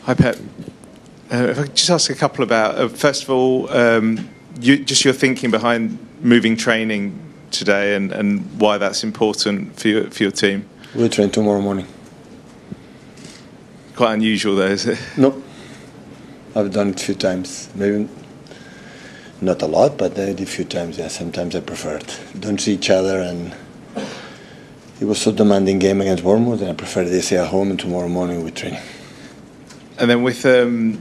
Hi, Pep. If I could just ask a couple about, first of all, your thinking behind moving training today and why that's important for your team. We'll train tomorrow morning. Quite unusual though, is it? No. I've done it a few times. Maybe not a lot, but I did a few times, yeah. Sometimes I prefer it. Don't see each other, and it was so demanding game against Dortmund, and I prefer this here at home, and tomorrow morning we train. And then with you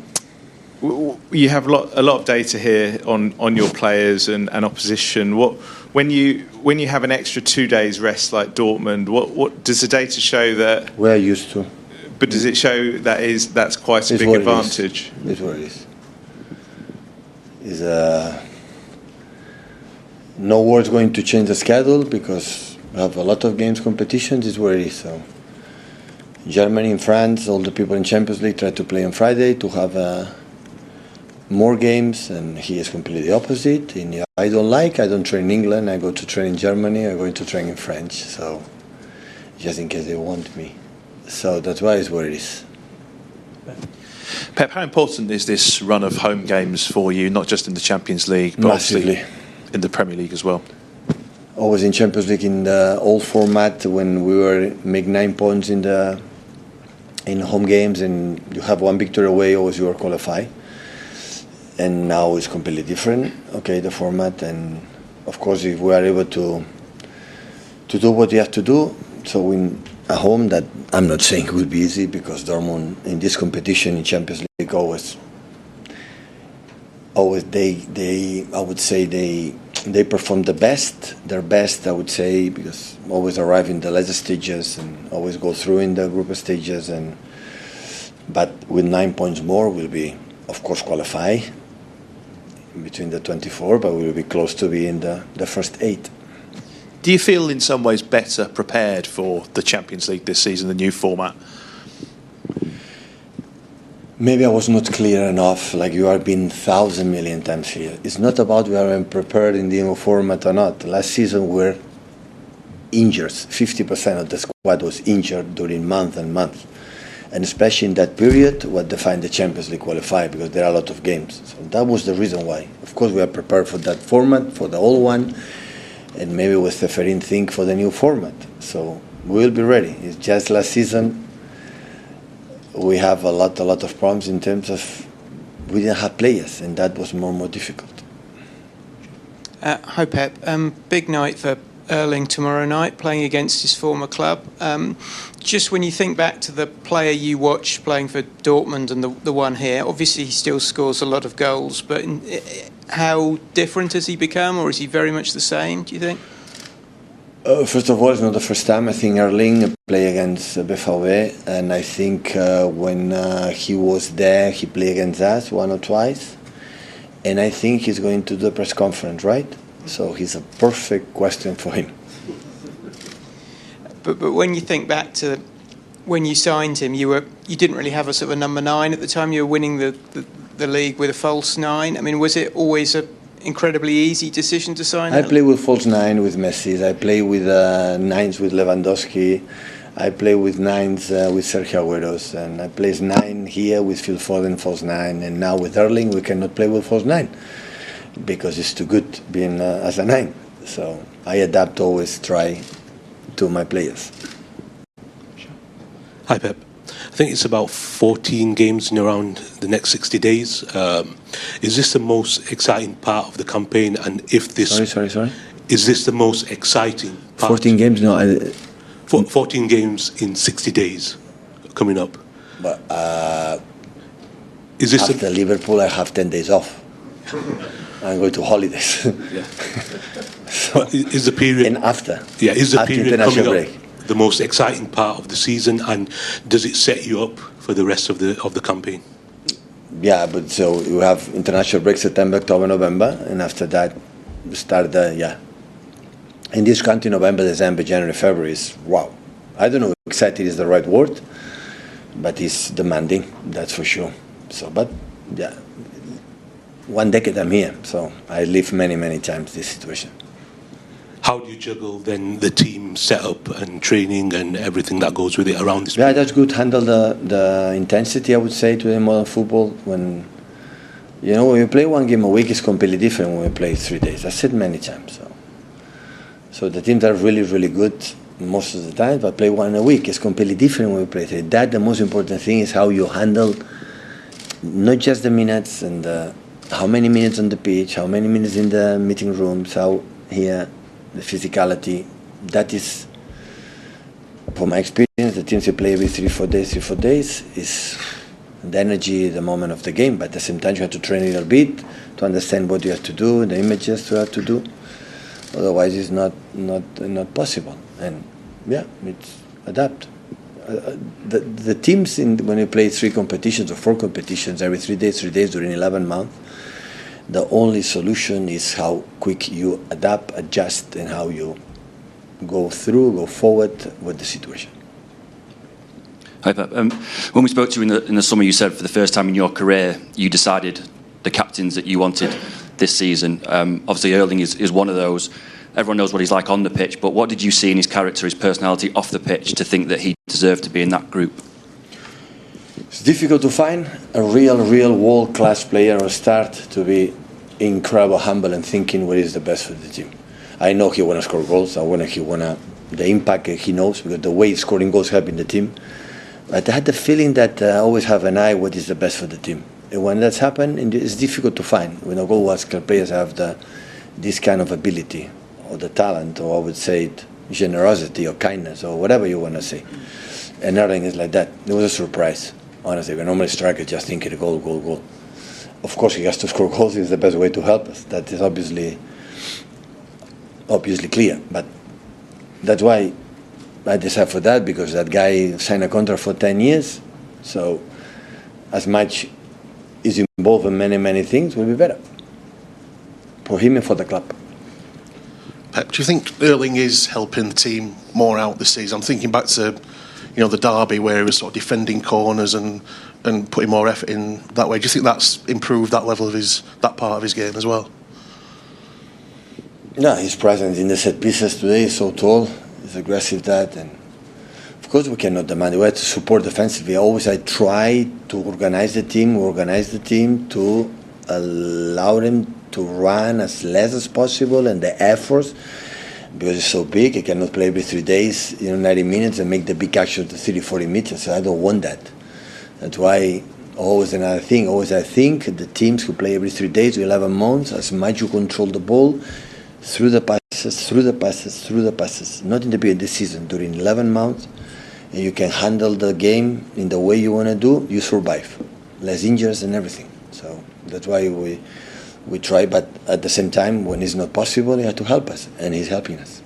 have a lot of data here on your players and opposition. When you have an extra 2 days rest like Dortmund, what does the data show that we're used to? But does it show that's quite a big advantage? It's what it is. No word's going to change the schedule because we have a lot of games competitions. Is where it is. So Germany and France, all the people in Champions League try to play on Friday to have more games, and he is completely opposite. I don't train in England. I go to train in Germany. I'm going to train in French. So just in case they want me. So that's why it's where it is. Pep, how important is this run of home games for you, not just in the Champions League, but massively in the Premier League as well? Always in Champions League in the old format, when we were make 9 points in home games, and you have one victory away, always you are qualified. And now it's completely different. Okay, the format, and of course, if we are able to do what you have to do, so win at home, that I'm not saying it will be easy, because Dortmund in this competition in Champions League always they I would say they perform their best I would say, because always arrive in the later stages and always go through in the group stages, but with 9 points more we'll be of course qualify between the 24, but we'll be close to be in the first 8. Do you feel in some ways better prepared for the Champions League this season, the new format? Maybe I was not clear enough, like you have been 1,000 million times here. It's not about we are prepared in the new format or not. Last season we were injured. 50% of the squad was injured during month and month. And especially in that period, what defined the Champions League qualifier, because there are a lot of games. So that was the reason why. Of course, we are prepared for that format, for the old one, and maybe with the Ferin think for the new format. So we will be ready. It's just last season we have a lot of problems in terms of we didn't have players, and that was more difficult. Hi Pep, big night for Erling tomorrow night, playing against his former club. Just when you think back to the player you watched playing for Dortmund and the one here, obviously he still scores a lot of goals, but how different has he become, or is he very much the same, do you think? First of all, it's not the first time. I think Erling played against BVB, and I think when he was there, he played against us 1 or twice. And I think he's going to do the press conference, right? So he's a perfect question for him. But when you think back to when you signed him, you didn't really have a sort of a number 9 at the time. You were winning the league with a false 9. I mean, was it always a incredibly easy decision to sign? I play with false 9 with Messi. I play with 9s with Lewandowski. I play with 9s with Sergio Agüero, and I play 9 here with Phil Foden, false 9, and now with Erling we cannot play with false 9 because it's too good being as a 9. So I adapt, always try to my players. Hi Pep. I think it's about 14 games in around the next 60 days. Is this the most exciting part of the campaign? And if this... Sorry? Is this the most exciting part? 14 games? No. 14 games in 60 days coming up. But is this after Liverpool, I have 10 days off. I'm going to holidays. Yeah. So, is the period... And after? Yeah, is the period coming break up the most exciting part of the season, and does it set you up for the rest of the campaign? Yeah, but so you have international break September, October, November, and after that we start in this country, November, December, January, February is wow. I don't know if excited is the right word, but it's demanding, that's for sure. So, but yeah, 1 decade I'm here, so I live many times this situation. how do you juggle then the team setup and training and everything that goes with it around this? Yeah, that's good. Handle the intensity, I would say, to the modern football. When when you play one game a week, it's completely different when we play 3 days. I said many times. So the teams are really, really good most of the time, but play one a week. It's completely different when we play 3. That the most important thing is how you handle not just the minutes and how many minutes on the pitch, how many minutes in the meeting rooms, how here the physicality. That is, from my experience, the teams you play every 3-4 days is the energy, the moment of the game. But at the same time, you have to train a little bit to understand what you have to do, the images you have to do. Otherwise, it's not possible. And yeah, it's adapt. The teams when you play 3 competitions or 4 competitions every 3 days during 11 months, the only solution is how quick you adapt, adjust, and how you go forward with the situation. Hi, Pep. When we spoke to you in the summer, you said for the first time in your career you decided the captains that you wanted this season. Obviously, Erling is one of those. Everyone knows what he's like on the pitch, but what did you see in his character, his personality off the pitch to think that he deserved to be in that group? It's difficult to find a real world-class player or start to be incredible, humble, and thinking what is the best for the team. I know he want to score goals. The impact he knows, because the way he's scoring goals helping the team. But I had the feeling that I always have an eye what is the best for the team. And when that's happened, it's difficult to find. When goal players have this kind of ability, or the talent, or I would say generosity or kindness, or whatever you want to say. And Erling is like that. It was a surprise, honestly. When normally striker just thinking goal. Of course, he has to score goals. It's the best way to help us. That is obviously clear. But that's why I decided for that, because that guy signed a contract for 10 years. So as much is involved in many things, will be better for him and for the club. Pep, do you think Erling is helping the team more out this season? I'm thinking back to, the derby where he was sort of defending corners and putting more effort in that way. Do you think that's improved that level of that part of his game as well? No, his presence in the set pieces today is so tall. He's aggressive and of course we cannot demand. We have to support defensively. I try to organize the team to allow them to run as less as possible, and the efforts, because it's so big, he cannot play every 3 days, 90 minutes and make the big action to 30-40 meters. So I don't want that. That's why always another thing. I think the teams who play every 3 days, 11 months, as much you control the ball through the passes, not in the beginning of the season, during 11 months, and you can handle the game in the way you want to do, you survive. Less injuries and everything. So that's why we try, but at the same time, when it's not possible, he has to help us, and he's helping us.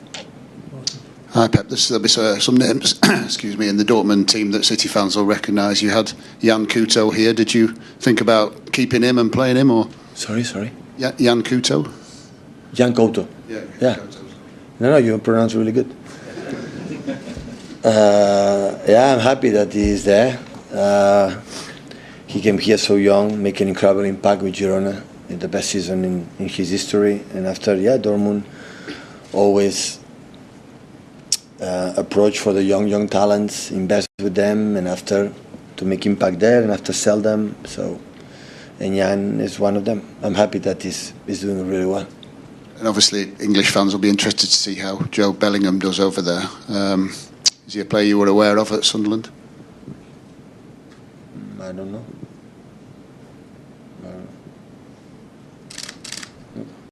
Hi, Pep. There'll be some names, excuse me, in the Dortmund team that City fans will recognise. You had Jan Couto here. Did you think about keeping him and playing him, or? Sorry. Yeah, Jan Couto. Jan Couto. Yeah. No, you pronounce really good. I'm happy that he is there. He came here so young, making incredible impact with Girona, in the best season in his history. And after, Dortmund always approach for the young talents, invest with them, and after to make impact there, and after sell them. And Jan is one of them. I'm happy that he's doing really well. And obviously, English fans will be interested to see how Joe Bellingham does over there. Is he a player you were aware of at Sunderland? I don't know.